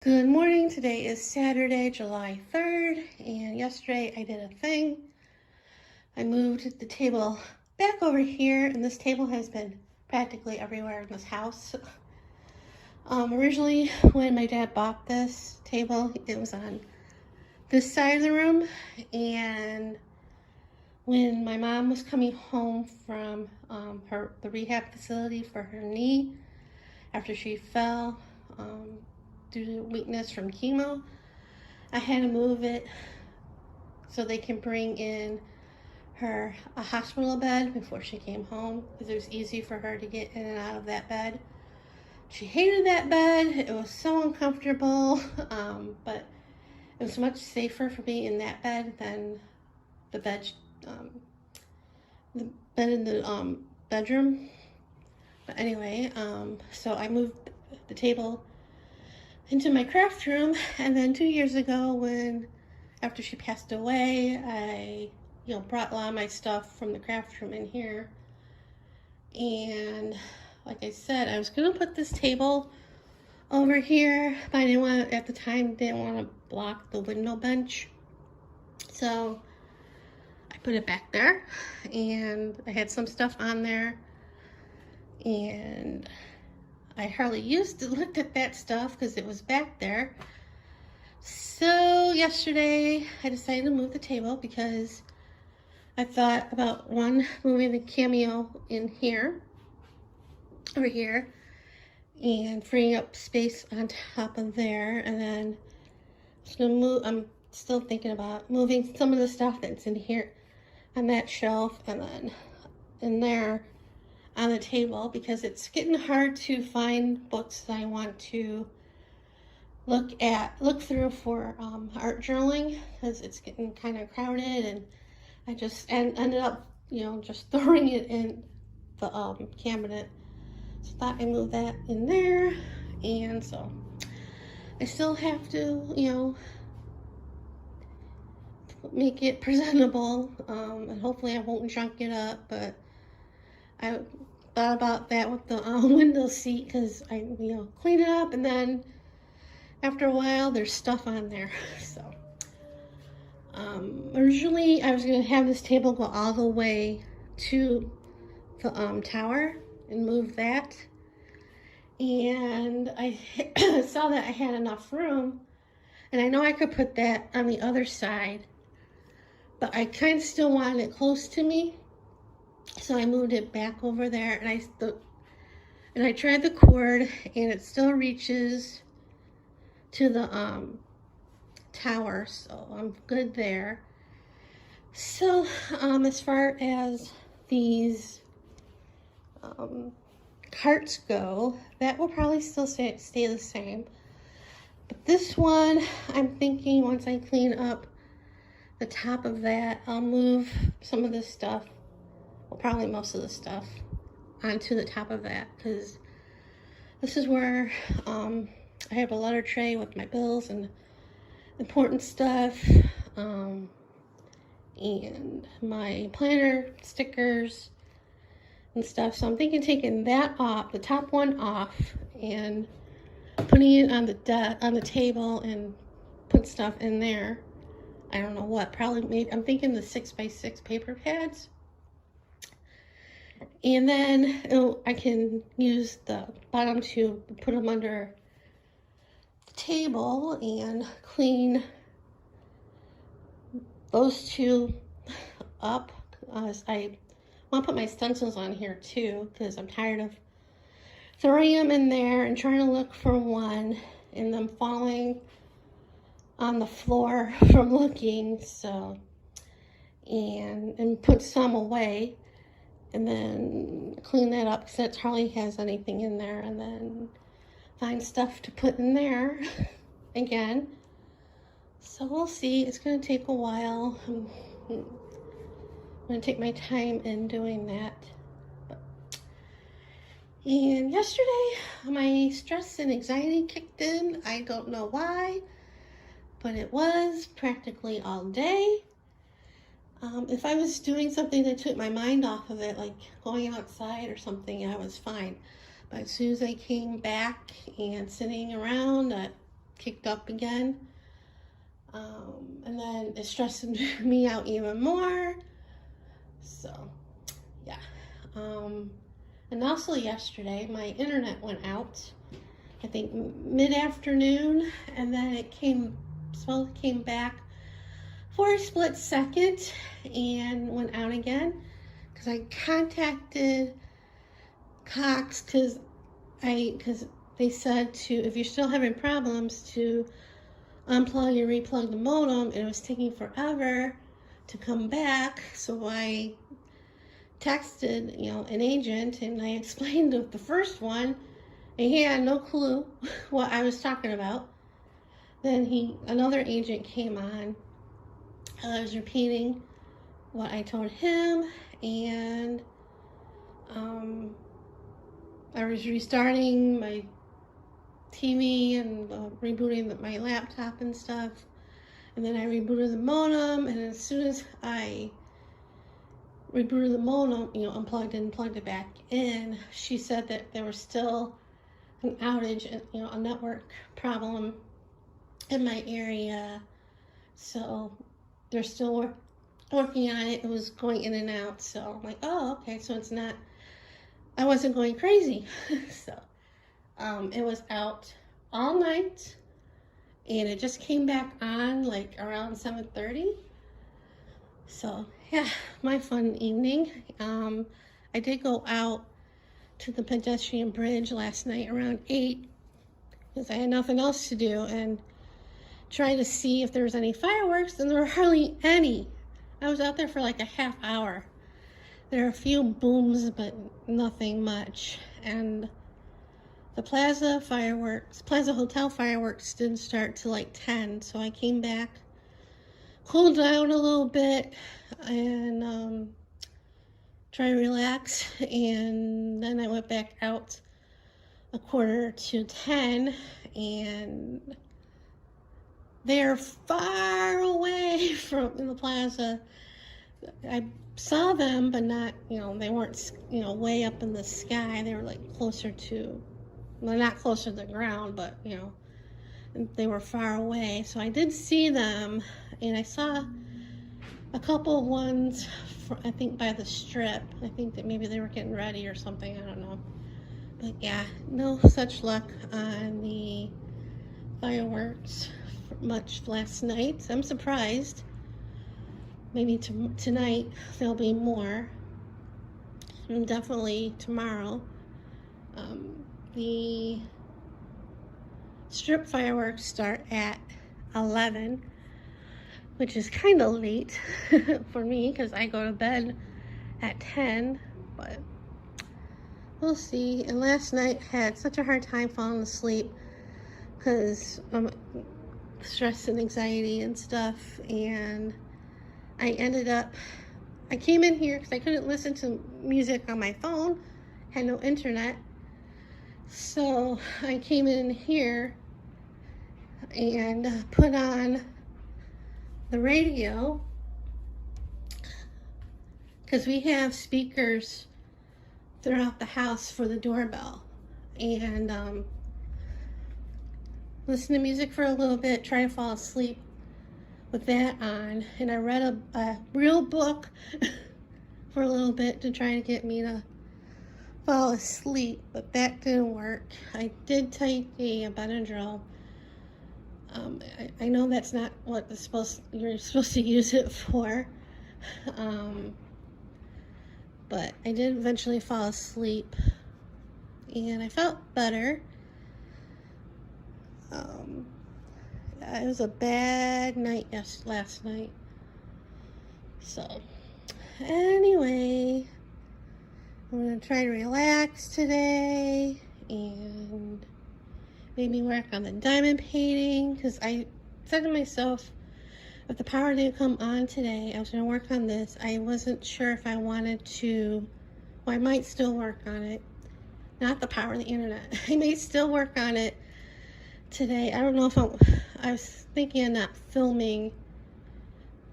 Good morning. Today is Saturday, July 3rd, and yesterday I did a thing. I moved the table back over here, and this table has been practically everywhere in this house. Originally, when my dad bought this table, it was on this side of the room, and when my mom was coming home from the rehab facility for her knee after she fell, due to weakness from chemo, I had to move it so they can bring in a hospital bed before she came home, because it was easy for her to get in and out of that bed. She hated that bed. It was so uncomfortable, but it was much safer for being in that bed than the bed, the bed in the bedroom. But anyway, so I moved the table into my craft room, and then 2 years ago, after she passed away, I brought a lot of my stuff from the craft room in here. And like I said, I was gonna put this table over here, but at the time didn't want to block the window bench, so I put it back there, and I had some stuff on there, and I hardly looked at that stuff because it was back there. So yesterday I decided to move the table because I thought about moving the cameo in here, over here, and freeing up space on top of there. And then I'm still thinking about moving some of the stuff that's in here on that shelf and then in there on the table, because it's getting hard to find books that I want to look through for art journaling, because it's getting kind of crowded, and I just ended up just throwing it in the cabinet. So I thought I moved that in there, and so I still have to make it presentable, and hopefully I won't junk it up. But I thought about that with the window seat, because I clean it up, and then after a while there's stuff on there. So originally I was going to have this table go all the way to the tower and move that, and I saw that I had enough room, and I know I could put that on the other side, but I kind of still wanted it close to me, so I moved it back over there. And I tried the cord, and it still reaches to the tower, so I'm good there. So as far as these carts go, that will probably still stay the same. But this one, I'm thinking once I clean up the top of that, I'll move some of this stuff, well, probably most of the stuff, onto the top of that, because this is where I have a letter tray with my bills and important stuff, and my planner stickers and stuff. So I'm thinking taking that off, the top one off, and putting it on the table and put stuff in there. I don't know what, I'm thinking the 6x6 paper pads. And then I can use the bottom to put them under the table and clean those two up. I want to put my stencils on here too, because I'm tired of throwing them in there and trying to look for one and them falling on the floor from looking. So, and put some away, and then clean that up, because that hardly has anything in there, and then find stuff to put in there again. So we'll see. It's going to take a while. I'm going to take my time in doing that. And yesterday, my stress and anxiety kicked in. I don't know why, but it was practically all day. If I was doing something that took my mind off of it, like going outside or something, I was fine. But as soon as I came back and sitting around, kicked up again. And then it's stressing me out even more. So, yeah. And also yesterday, my internet went out, I think mid-afternoon, and then it came back for a split second and went out again, because I contacted Cox because they said if you're still having problems, to unplug and replug the modem, and it was taking forever to come back. So I texted, an agent, and I explained the first one, and he had no clue what I was talking about. Then another agent came on. I was repeating what I told him, and I was restarting my TV and rebooting my laptop and stuff. And then I rebooted the modem, and as soon as I rebooted the modem, unplugged it and plugged it back in, she said that there was still an outage and, a network problem in my area. So they're still working on it. It was going in and out. So I'm like, oh, okay. So it's not, I wasn't going crazy. So it was out all night, and it just came back on like around 7:30. So yeah, my fun evening. I did go out to the pedestrian bridge last night around 8 because I had nothing else to do, and try to see if there was any fireworks, and there were hardly any. I was out there for like a half hour. There are a few booms, but nothing much. And the Plaza Hotel fireworks didn't start till like 10, so I came back, cooled down a little bit, and try to relax, and then I went back out a 9:45, and they're far away from the plaza. I saw them, but not, they weren't, way up in the sky. They were like closer to, well, not closer to the ground, but, they were far away. So I did see them, and I saw a couple of ones, I think by the strip. I think that maybe they were getting ready or something, I don't know. But yeah, no such luck on the fireworks much last night. I'm surprised. Maybe tonight there'll be more, and definitely tomorrow. The strip fireworks start at 11, which is kind of late for me because I go to bed at 10, but we'll see. And last night I had such a hard time falling asleep because stress and anxiety and stuff, and I came in here because I couldn't listen to music on my phone, had no internet, so I came in here and put on the radio, because we have speakers throughout the house for the doorbell, and listen to music for a little bit, try to fall asleep with that on. And I read a real book for a little bit to try to get me to fall asleep, but that didn't work. I did take a Benadryl. I know that's not what you're supposed to use it for, but I did eventually fall asleep, and I felt better. It was a bad night last night. So anyway, I'm gonna try to relax today and maybe work on the diamond painting, because I said to myself, if the power didn't come on today, I was gonna work on this. I wasn't sure if I wanted to, well, I might still work on it. Not the power of the internet. I may still work on it today. I don't know if I was thinking of not filming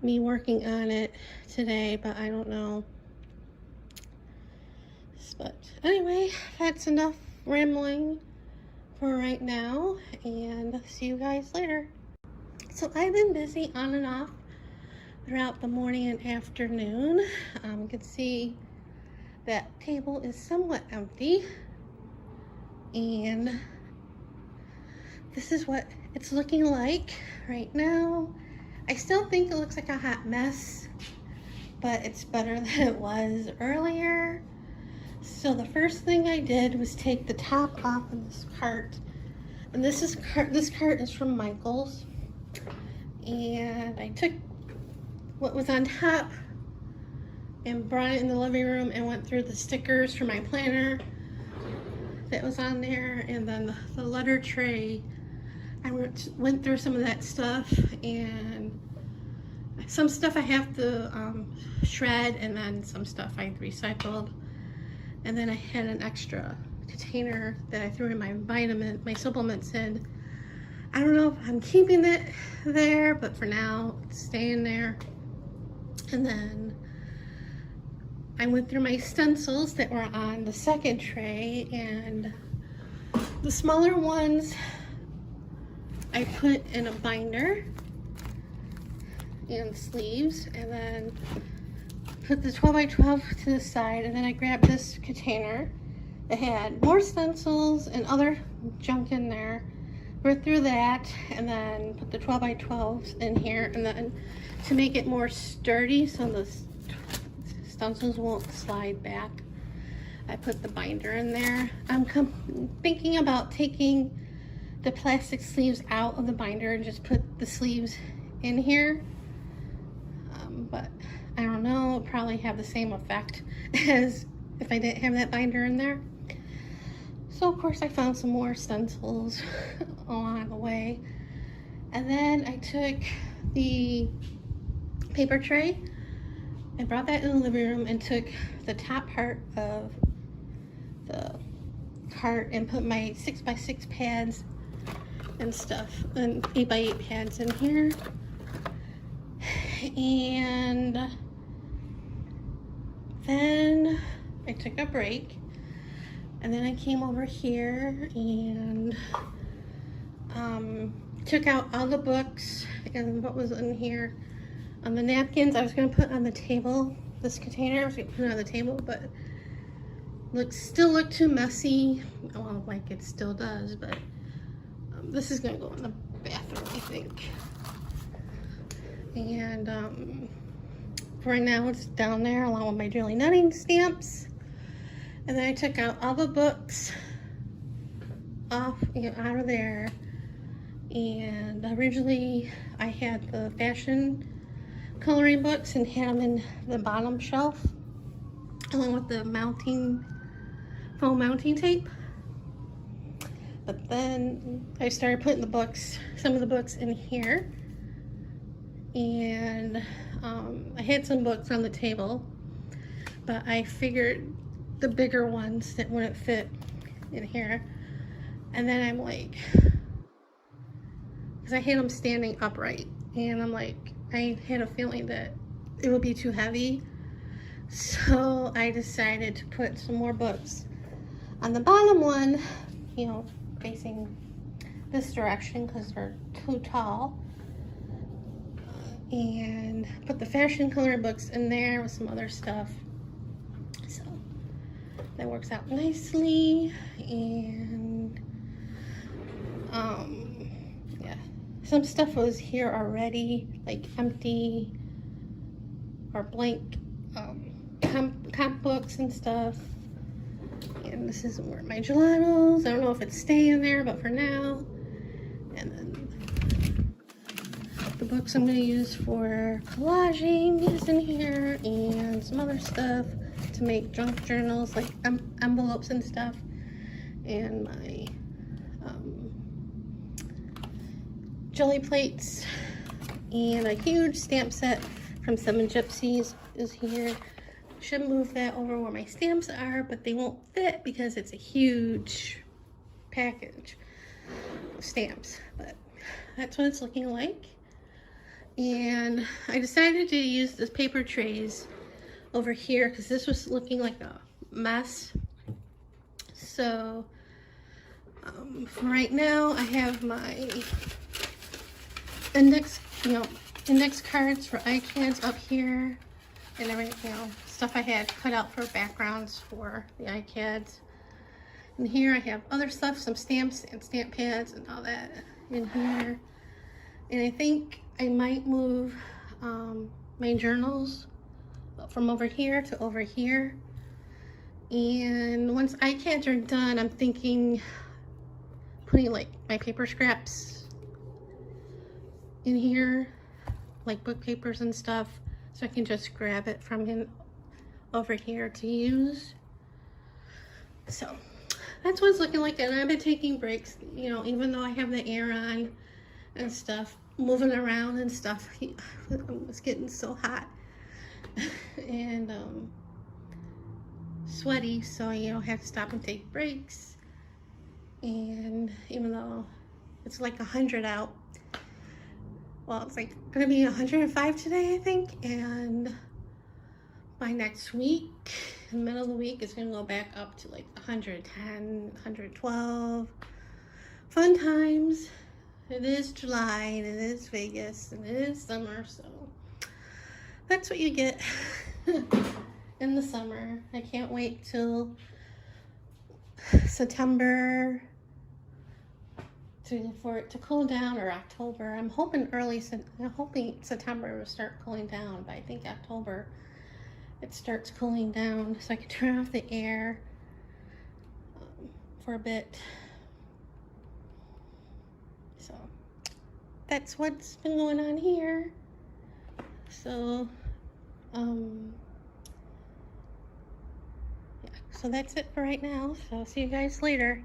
me working on it today, but I don't know. But anyway, that's enough rambling for right now, and see you guys later. So I've been busy on and off throughout the morning and afternoon. You can see that table is somewhat empty, and this is what it's looking like right now. I still think it looks like a hot mess, but it's better than it was earlier. So the first thing I did was take the top off of this cart, and this cart is from Michael's, and I took what was on top and brought it in the living room and went through the stickers for my planner that was on there, and then the letter tray. I went through some of that stuff, and some stuff I have to shred, and then some stuff I recycled. And then I had an extra container that I threw in my supplements in. I don't know if I'm keeping it there, but for now it's staying there. And then I went through my stencils that were on the second tray, and the smaller ones I put in a binder and sleeves, and then put the 12 by 12 to the side, and then I grabbed this container that had more stencils and other junk in there. Went through that, and then put the 12 by 12s in here, and then to make it more sturdy so the stencils won't slide back, I put the binder in there. I'm thinking about taking the plastic sleeves out of the binder and just put the sleeves in here, but I don't know, it'll probably have the same effect as if I didn't have that binder in there. So of course I found some more stencils along the way, and then I took the paper tray and brought that in the living room and took the top part of the cart and put my 6x6 pads and stuff, and 8x8 pads in here. And then I took a break, and then I came over here and took out all the books and what was in here. On the napkins I was going to put on the table. This container I was going to put on the table, but still looked too messy. Well, like it still does, but this is going to go in the bathroom, I think. And for right now it's down there along with my Jelly Nutting stamps. And then I took out all the books off, out of there. And originally I had the fashion coloring books and had them in the bottom shelf along with the foam mounting tape. But then I started putting some of the books in here, and I had some books on the table, but I figured the bigger ones that wouldn't fit in here. And then I'm like, because I had them standing upright, and I'm like, I had a feeling that it would be too heavy, so I decided to put some more books on the bottom one, facing this direction because they're too tall, and put the fashion color books in there with some other stuff. So that works out nicely. And yeah, some stuff was here already, like empty or blank comp books and stuff. And this is where my gelatos, I don't know if it's staying there, but for now. And then the books I'm going to use for collaging is in here, and some other stuff to make junk journals, like envelopes and stuff. And my jelly plates, and a huge stamp set from 7 Gypsies is here. Should move that over where my stamps are, but they won't fit because it's a huge package of stamps. But that's what it's looking like. And I decided to use the paper trays over here because this was looking like a mess. So For right now, I have my index cards for iCads up here, and everything, stuff I had cut out for backgrounds for the iCads. And here I have other stuff, some stamps and stamp pads and all that in here. And I think I might move my journals from over here to over here. And once iCads are done, I'm thinking putting like my paper scraps in here, like book papers and stuff, so I can just grab it from him over here to use. So that's what it's looking like. And I've been taking breaks, you know, even though I have the air on and stuff, moving around and stuff. It's getting so hot and sweaty, so you know, have to stop and take breaks. And even though it's like 100 out, well, it's like gonna be 105 today, I think, and by next week, in the middle of the week, it's gonna go back up to like 110, 112. Fun times. It is July, and it is Vegas, and it is summer, so that's what you get in the summer. I can't wait till September for it to cool down, or October. I'm hoping September will start cooling down, but I think October it starts cooling down, so I can turn off the air for a bit. So that's what's been going on here. So yeah, so that's it for right now. So see you guys later.